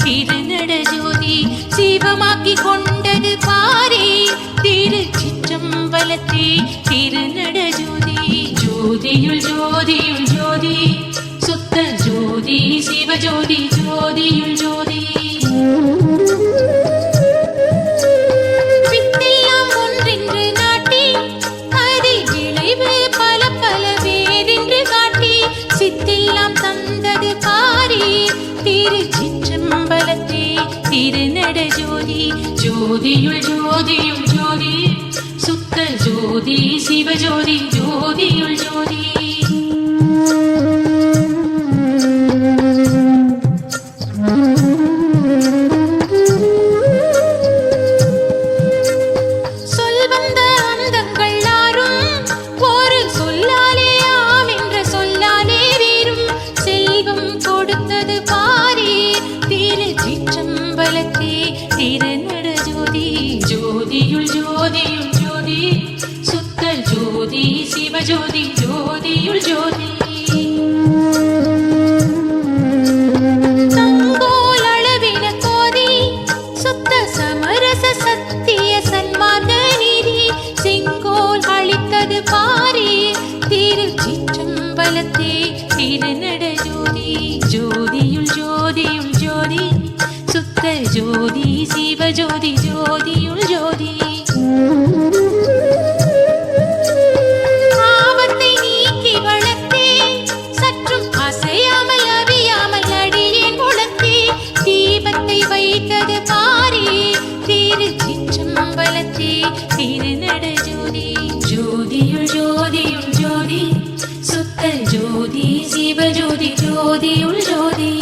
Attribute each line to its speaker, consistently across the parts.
Speaker 1: திருநட ஜோதி சிவமாக்கி கொண்டது பாரே திருச்சிற்றம்பலத்தே திருநட ஜோதி ஜோதியுள் ஜோதியுள் ஜோதி சுத்த ஜோதி சிவஜோதி ஜோதியுள் ஜோதி வித்தெல்லாம் ஒன்றென்று நாட்டி அதை விளைவு பல பல வேறென்று காட்டி சித்தெல்லாம் தந்தது பாரே திருச்சிற்றம்பலத்தே திருநட ஜோதி ஜோதியுள் ஜோதியுள் ஜோதி சுத்த ஜோதி சிவஜோதி ஜோதியுள் ஜோதி திருநட ஜோதி ஜோதியுள் ஜோதியுள் ஜோதி சுத்த ஜோதி சிவஜோதி ஜோதியுள் ஜோதி தங்கோல் அளவின கோதி சுத்த சமரச சத்திய சன்மார்க்க நீதி செங்கோல் அளித்தது பாரே திருச்சிற்றம்பலத்தே திருநட ஜோதி ஜோதியுள் ஜோதியுள் ஜோதி சுத்த ஜோதி சிவஜோதி ஜோதியுள் ஜோதி ஆபத்தை நீக்கி வளர்த்தே சற்றும் அசையாமல் அவியாமல் அடியேன் உளத்தே தீபத்தை வைத்தது பாரே திருச்சிற்றம்பலத்தே திருநட ஜோதி ஜோதியுள் ஜோதியுள் ஜோதி சுத்த ஜோதி சிவஜோதி ஜோதியுள் ஜோதி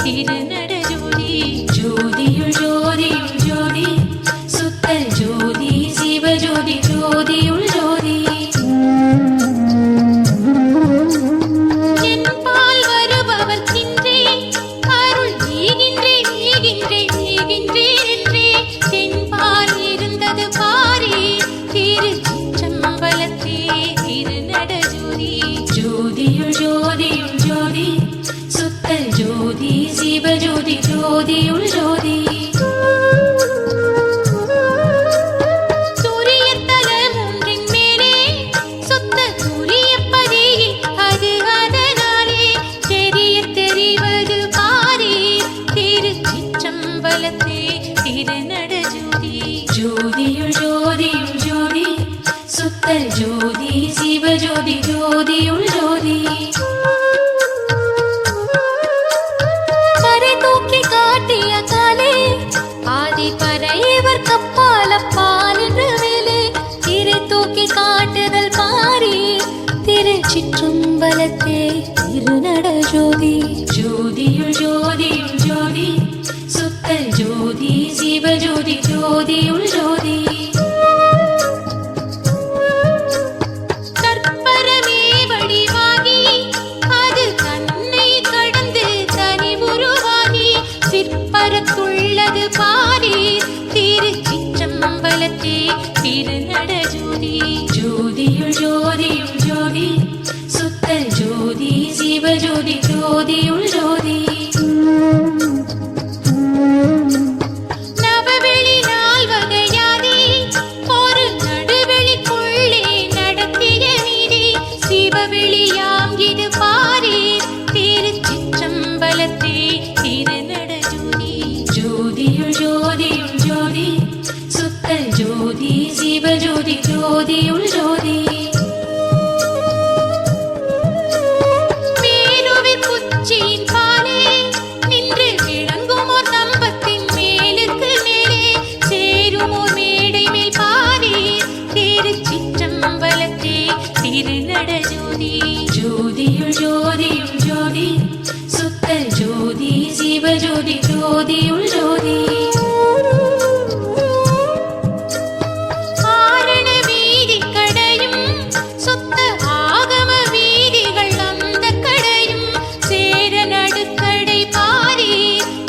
Speaker 1: திருநட ஜோதி ஜோதியுள் ஜோதியுள் ஜோதி சுத்த ஜோதி சிவஜோதி ஜோதியுள் ஜோதி என்பால் வருபவர் தின்றே அருள் ஈகின்றேன் ஈகின்றேன் ஈகின்றேன் என்றே தென்பால் இருந்தது பாரே திருச்சிற்றம்பலத்தே திருநட ஜோதி ஜோதியுள் ஜோதியுள் ஜோதி சுத்த ஜோதி சிவஜோதி ஜோதியுள் ஜோதி சூரியத்தல மூன்றின் மேலே சுத்த சூரியப்பதியில் அது அதனாலே தெரிய தெரிவது பாரே திருச்சிற்றம்பலத்தே திருநட ஜோதி ஜோதியுள் ஜோதியுள் ஜோதி சுத்த ஜோதி சிவஜோதி ஜோதியுள் ஜோதி பறையவர் கப்பால பாலின்று வேலே திரை தூக்கி காட்டுதல் பாரே திருச்சிற்றம்பலத்தே திருநட ஜோதி ஜோதியுள் ஜோதியுள் ஜோதி சுத்த ஜோதி சிவஜோதி ஜோதியுள் ஜோதி கற்பரமே வடிவாகி அது தன்னை கடந்து தனி உருவாகி சிற்பரத்துள்ளது பாரே திருச்சிற்றம்பலத்தே திருநட ஜோதி ஜோதியுள் ஜோதியுள் ஜோதி சுத்த ஜோதி சிவஜோதி ஜோதியுள் ஜோதி நவவெளி நால்வகையாதி ஒரு நடுவெளிக்குள்ளே நடத்திய நீதி சிவவெளியாம் இது பாரே திருச்சிற்றம்பலத்தே திருநட ஜோதி ஜோதியுள் ஜோதியுள் ஜோதி சுத்த ஜோதி சிவஜோதி ஜோதியுள் ஜோதி மேலுவிற் குச்சியின் பாலே நின்று விளங்குமோர் தம்பத்தின் மேலுக்கு மேலே சேருமோர் மேடை மேல் பாரே திருச்சிற்றம்பலத்தே திருநட ஜோதி ஜோதியுள் ஜோதியுள் ஜோதி சுத்த ஜோதி சிவஜோதி ஜோதியுள் ஜோதி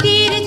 Speaker 1: திரு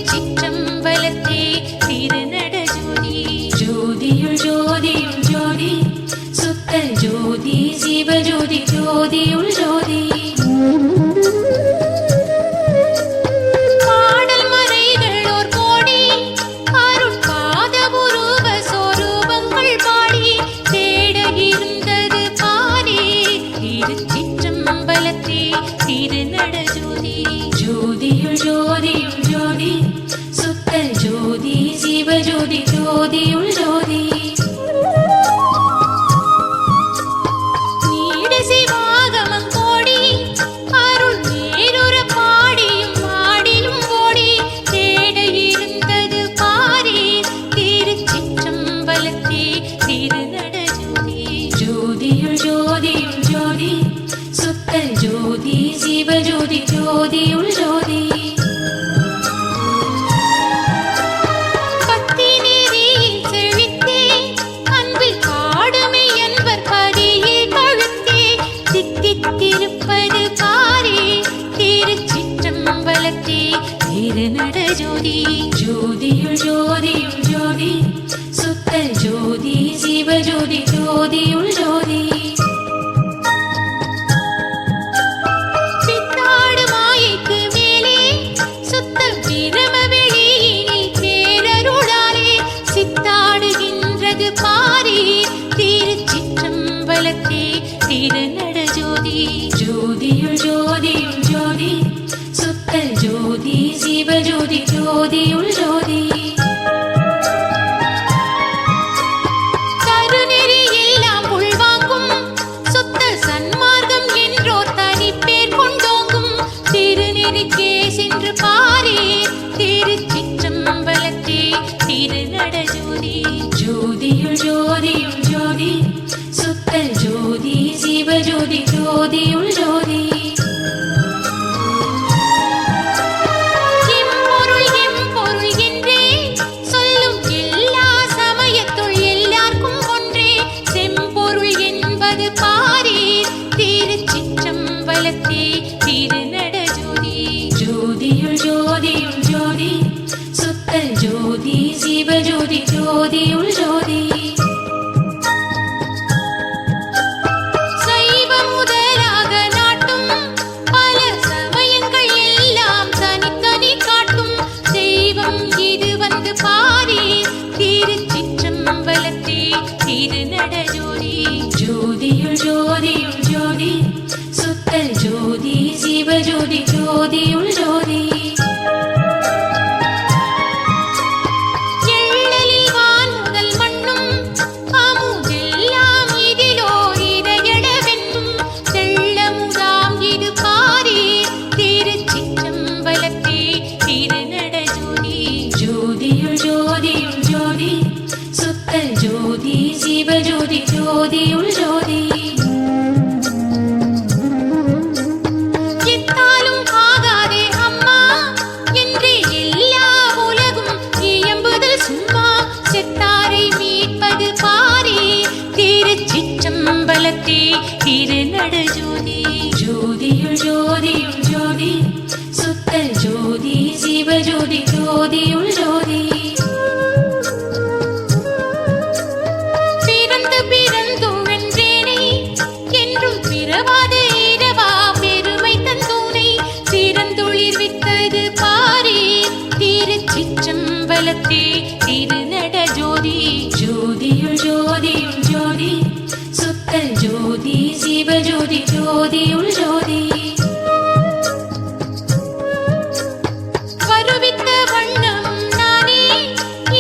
Speaker 1: திருநட ஜோதி
Speaker 2: ஜோதியுள் ஜோதியுள் ஜோதி சுத்தல் ஜோதி சிவஜோதி ஜோதியுள் ஜோதி
Speaker 1: பித்தாடு மாயைக்கு மேலே சுத்த பிரம வெளியினில் பேரருளாலே சித்தாடுகின்றது பாரே திருச்சிற்றம்பலத்தே திருநட ஜோதி
Speaker 2: ஜோதியுள் ஜோதியுள் ஜோதி சுத்தல் ஜோதி சிவஜோதி ஜோதியுள் ஜோதி
Speaker 1: கருநெறி எல்லாம் உள்வாங்கும் சுத்த சன்மார்க்கம் என்றோர் தனி பேர் கொண்டோங்கும் திருநெறிக்கே சென்று பாரே திருச்சிற்றம்பலத்தே திருநட ஜோதி
Speaker 2: ஜோதியுள் ஜோதியுள் ஜோதி சுத்தல் ஜோதி சிவஜோதி ஜோதியுள் ஜோதி
Speaker 1: எம்பொருள் எம்பொருள் என்றே சொல்லும் எல்லா சமயத்துள் எல்லார்க்கும் ஒன்றே செம்பொருள் என்பது பாரீர் திருச்சிற்றம்பலத்தே திருநட ஜோதி
Speaker 2: ஜோதியுள் ஜோதியுள் ஜோதி சுத்தல் ஜோதி சிவஜோதி ஜோதியுள் ஜோதி
Speaker 1: சைவ முதலாக நாட்டும் பல சமயங்கள் எல்லாம் தனித்தனி காட்டும் தெய்வம் இது வந்து பாரீர் திருச்சிற்றம்பலத்தே திருநட ஜோதி
Speaker 2: ஜோதியுள் ஜோதியுள் ஜோதி சுத்தல் ஜோதி சிவஜோதி ஜோதியுள் ஜோதி
Speaker 1: எள்ளலில் வான் முதல் மண்ணும் அமுதெல்லாம் இதிலோர் இரையளவென்னும் தெள்ளமுதாம் இது பாரீர் திருச்சிற்றம்பலத்தே திருநட ஜோதி
Speaker 2: ஜோதியுள் ஜோதியுள் ஜோதி சுத்தல் ஜோதி சிவஜோதி ஜோதியுள் ஜோதி
Speaker 1: எத்தாலும் ஆகாதே அம்மா என்று எல்லா உலகும் இயம்புதல் சும்மா செத்தாரை மீட்பது பாரே திருச்சிற்றம்பலத்தே திருநட ஜோதி
Speaker 2: ஜோதியுள் ஜோதியுள் ஜோதி சுத்தல் ஜோதி சிவஜோதி ஜோதியுள் ஜோதி
Speaker 1: பிறந்து பிறந்துழன்றேனே என்றும் பிறவாத இரவா பெருமை தந்தூனை திறந்துளிர் விட்டது பாரே திருச்சிற்றம்பலத்தே திருநட ஜோதி
Speaker 2: ஜோதியுள் ஜோதியுள் ஜோதி சுத்தல் ஜோதி சிவஜோதி ஜோதியுள் ஜோதி
Speaker 1: வருவித்த வண்ணம் நானே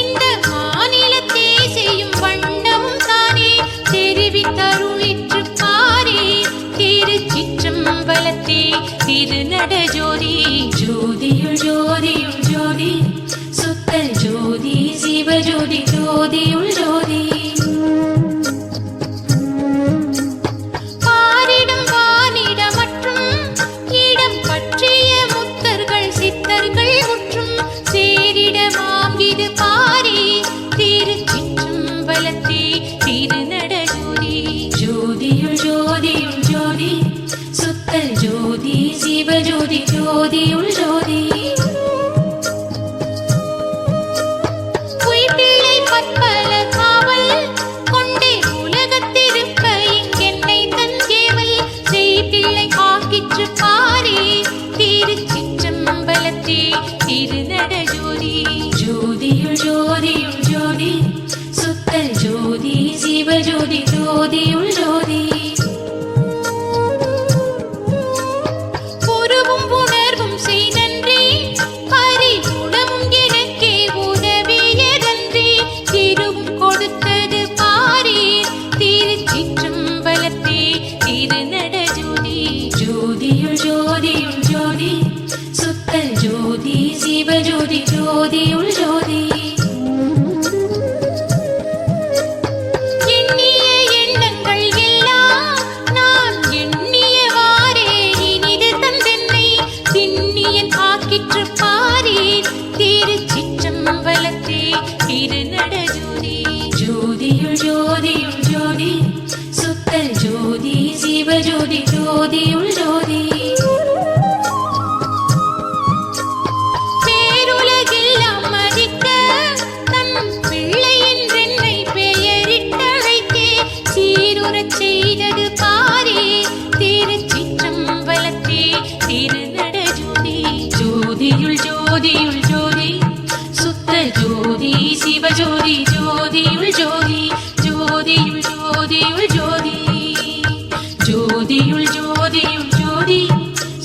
Speaker 1: இந்த மாநிலத்தே செய்யும் வண்ணமும் தானே தெரிவித்தருளிற்று பாரே திருச்சிற்றம்பலத்தே திருநட ஜோதி
Speaker 2: ஜோதியுள் ஜோதியுள் ஜோதி சுத்தல் ஜோதி சிவஜோதி ஜோதியுள் ஜோதி
Speaker 1: பாரிடம் வானிடம் மற்றும் இடம் பற்றிய முத்தர்கள் சித்தர்கள் முற்றும் சேரிடமாம் இது பாரே திருச்சிற்றம்பலத்தே திருநட ஜோதி
Speaker 2: ஜோதியுள் ஜோதியுள் ஜோதி சுத்தல் ஜோதி சிவஜோதி ஜோதியுள் ஜோதி
Speaker 1: பொய்பிள்ளை பற்பல காவல் கொண்டே உலகத்திருப்ப இங்கென்னை தஞ்சேவல் செய்பிள்ளை காக்கிற்று பாரே திருச்சிற்றம்பலத்தே திருநட ஜோதி
Speaker 2: ஜோதியுள் ஜோதியுள் ஜோதி சுத்தல் ஜோதி சிவஜோதி ஜோதியுள் ஜோதி
Speaker 1: பொருவும் உணர்வும் செய் நன்றி அறிவுணவும் எனக்கே உதவியதன்றி திருவும் கொடுத்தது பாரீர் திருச்சிற்றம்பலத்தே திருநட ஜோதி
Speaker 2: ஜோதியுள் ஜோதியுள் ஜோதி சுத்தல் ஜோதி சிவஜோதி ஜோதியுள் ஜோதி
Speaker 1: எண்ணிய எண்ணங்கள் எல்லாம் நான் எண்ணியவாறே இனிது தந்தென்னை திண்ணியன் ஆக்கிற்று பாரீர் திருச்சிற்றம்பலத்தே திருநட ஜோதி
Speaker 2: ஜோதியுள் ஜோதியுள் ஜோதி சுத்தல் ஜோதி சிவஜோதி ஜோதியுள் ஜோதி
Speaker 1: பே
Speaker 2: ജ്യോതിയുൾ ജ്യോതി സുത്ത ജ്യോതി ശിവജ്യോതി ജ്യോതിയുൾ ജ്യോതി ജ്യോതിയുൾ ജ്യോതിയുൾ ജ്യോതി ജ്യോതിയുൾ ജ്യോതിയുൾ ജ്യോതി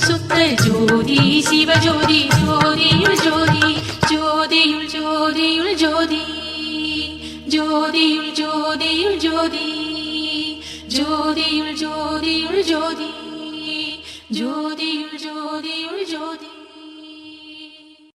Speaker 2: സുത്ത ജ്യോതി ശിവജ്യോതി ജ്യോതിയുൾ ജ്യോതി ജ്യോതിയുൾ ജ്യോതിയുൾ ജ്യോതി ജ്യോതിയുൾ ജ്യോതിയുൾ ജ്യോതി ജ്യോതിയുൾ ജ്യോതിയുൾ ജ്യോതി ജ്യോതിയുൾ ജ്യോതിയുൾ ജ്യോതി